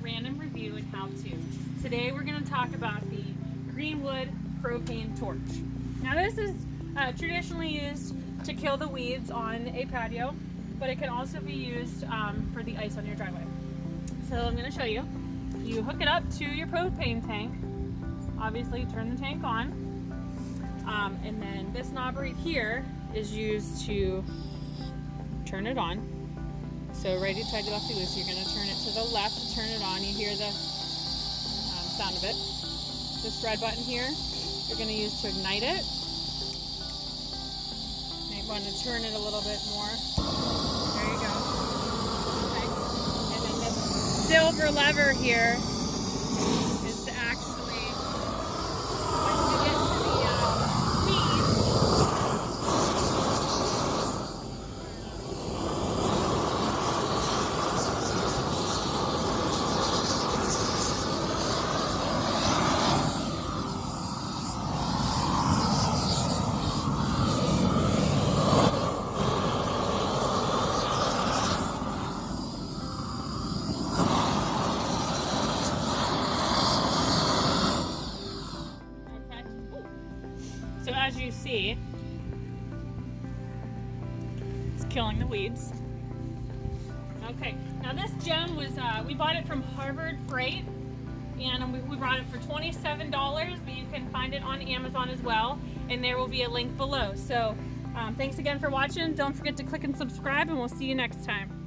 random review and how-to. Today we're going to talk about the Greenwood propane torch. Now this is traditionally used to kill the weeds on a patio, but it can also be used for the ice on your driveway. So I'm going to show you. You hook it up to your propane tank. Obviously turn the tank on. And then this knob right here is used to turn it on. So righty tighty lefty loose, you're going to turn it to the left to turn it on. You hear the sound of it. This red button here, you're going to use to ignite it. You might want to turn it a little bit more. There you go. Okay. And then this silver lever here is to actually, once you get to the weeds, so as you see, it's killing the weeds. Okay, now this gem was, we bought it from Harvard Freight, and we brought it for $27, but you can find it on Amazon as well, and there will be a link below. So thanks again for watching. Don't forget to click and subscribe, and we'll see you next time.